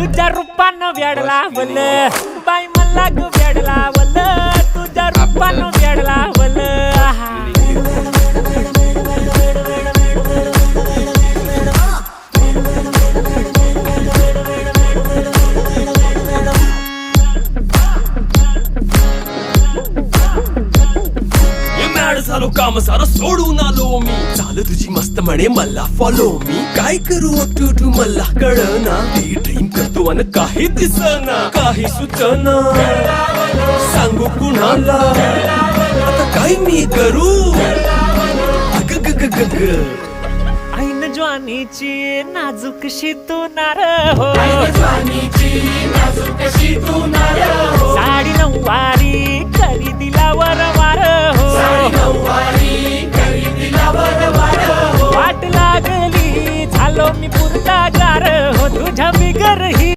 तुझ्या रूपानं वेडला वल बाई मला ग वेडला वल तुझ्या रूपानं वेडला वल झालो काम सारं सोडून आलो मी चाल तुझी मस्त म्हणे मला फॉलो मी काय करू टू मला कळना ती ड्रीम करतो आणि काही दिसना काही सुचना सांगू कुणाला आता काय मी करू ऐन ज्वानीची नाजूकशी तू नार हो साडी नऊवारी करी दिला वरवार हो वाट लागली झालो मी पुरता गार हो तुझ्या बिगर ही